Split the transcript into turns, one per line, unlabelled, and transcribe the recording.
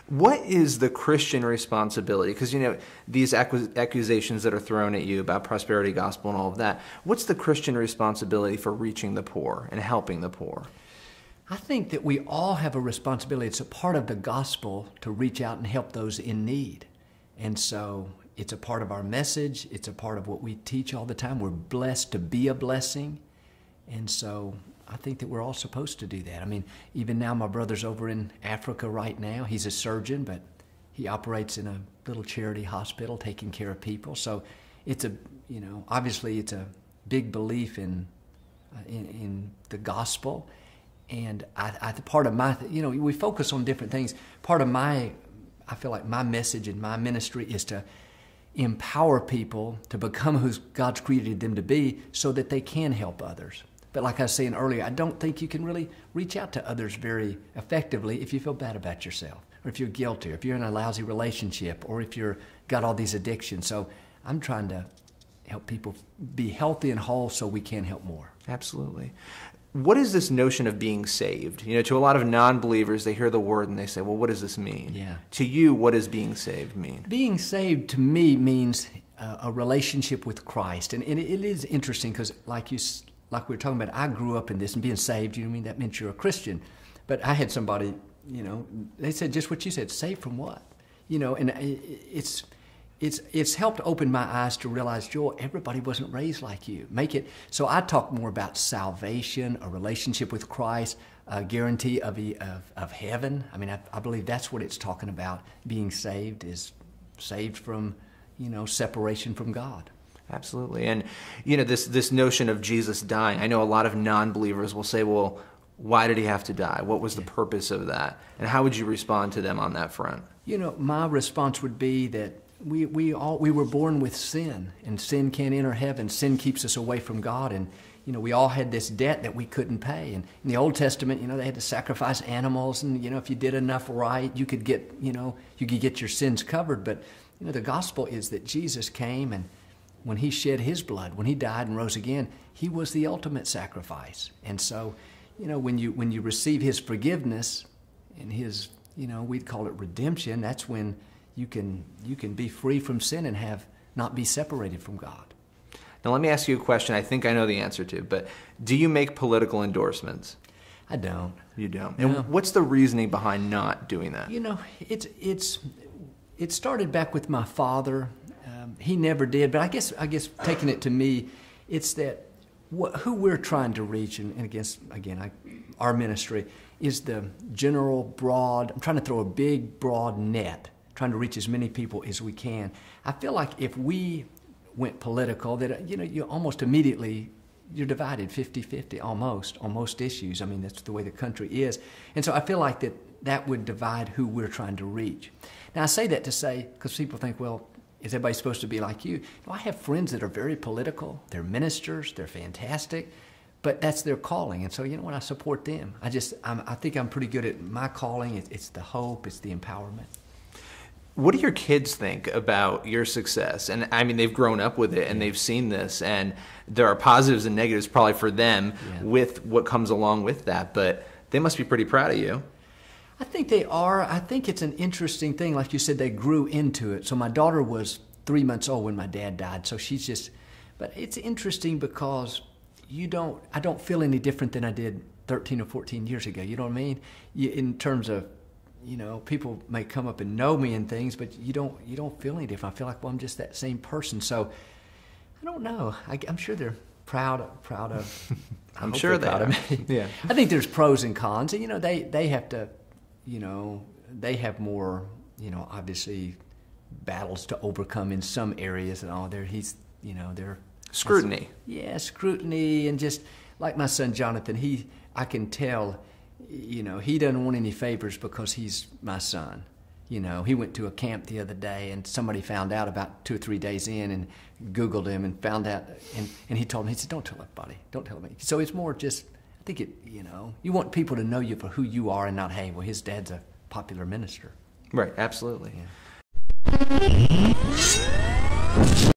What is the Christian responsibility? Because, you know, these accusations that are thrown at you about prosperity gospel and all of that, what's the Christian responsibility for reaching the poor and helping the poor?
I think that we all have a responsibility. It's a part of the gospel to reach out and help those in need. And so it's a part of our message. It's a part of what we teach all the time. We're blessed to be a blessing. And so I think that we're all supposed to do that. I mean, even now my brother's over in Africa right now. He's a surgeon, but he operates in a little charity hospital taking care of people. So it's a, you know, obviously it's a big belief in the gospel. And part of my, you know, we focus on different things. Part of my, I feel like my message and my ministry is to empower people to become who God's created them to be so that they can help others. But like I was saying earlier, I don't think you can really reach out to others very effectively if you feel bad about yourself, or if you're guilty, or if you're in a lousy relationship, or if you're got all these addictions. So I'm trying to help people be healthy and whole so we can help more.
Absolutely. What is this notion of being saved? You know, to a lot of non-believers, they hear the word and they say, well, what does this mean?
Yeah.
To you, what does being saved mean?
Being saved to me means a relationship with Christ. And it is interesting because like we were talking about, I grew up in this, and being saved, you know what I mean? That meant you're a Christian. But I had somebody, you know, they said just what you said, saved from what? You know, and it's helped open my eyes to realize, Joel, everybody wasn't raised like you. So I talk more about salvation, a relationship with Christ, a guarantee of heaven. I mean, I believe that's what it's talking about. Being saved is saved from, you know, separation from God.
Absolutely. And, you know, this notion of Jesus dying, I know a lot of non-believers will say, well, why did he have to die? What was the purpose of that? And how would you respond to them on that front?
You know, my response would be that we were born with sin, and sin can't enter heaven. Sin keeps us away from God, and you know, we all had this debt that we couldn't pay. And in the Old Testament, you know, they had to sacrifice animals, and you know, if you did enough right, you could get your sins covered. But you know, the gospel is that Jesus came, and when he shed his blood, when he died and rose again, he was the ultimate sacrifice. And so, you know, when you receive his forgiveness and his, you know, we'd call it redemption, that's when you can be free from sin and not be separated from God.
Now let me ask you a question I think I know the answer to, but do you make political endorsements?
I don't.
You don't?
No.
And what's the reasoning behind not doing that?
You know, it started back with my father. He never did, but I guess taking it to me, it's that who we're trying to reach, and again, our ministry is the general broad. I'm trying to throw a big broad net, trying to reach as many people as we can. I feel like if we went political, that, you know, you almost immediately, you're divided 50-50 almost on most issues. I mean, that's the way the country is. And so I feel like that would divide who we're trying to reach. Now I say that to say, because people think, well, is everybody supposed to be like you? No, I have friends that are very political. They're ministers. They're fantastic. But that's their calling. And so, you know what, I support them. I think I'm pretty good at my calling. It's the hope. It's the empowerment.
What do your kids think about your success? And I mean, they've grown up with it and they've seen this, and there are positives and negatives probably for them with what comes along with that, but they must be pretty proud of you.
I think they are. I think it's an interesting thing. Like you said, they grew into it. So my daughter was 3 months old when my dad died. So but it's interesting because I don't feel any different than I did 13 or 14 years ago. You know what I mean? In terms of, you know, people may come up and know me and things, but you don't feel any different. I feel like, well, I'm just that same person. So I don't know. I'm sure they're proud of.
I'm sure they're proud of me. Yeah.
I think there's pros and cons, and you know, they have to, you know, they have more, you know, obviously battles to overcome in some areas, and they're
scrutiny.
Yeah, scrutiny, and just like my son Jonathan, I can tell, you know, he doesn't want any favors because he's my son. You know, he went to a camp the other day and somebody found out about 2 or 3 days in and Googled him and found out, and he told me, he said, don't tell everybody, don't tell me. So it's more just, I think you know, you want people to know you for who you are and not, hey, well, his dad's a popular minister.
Right, absolutely.
Yeah.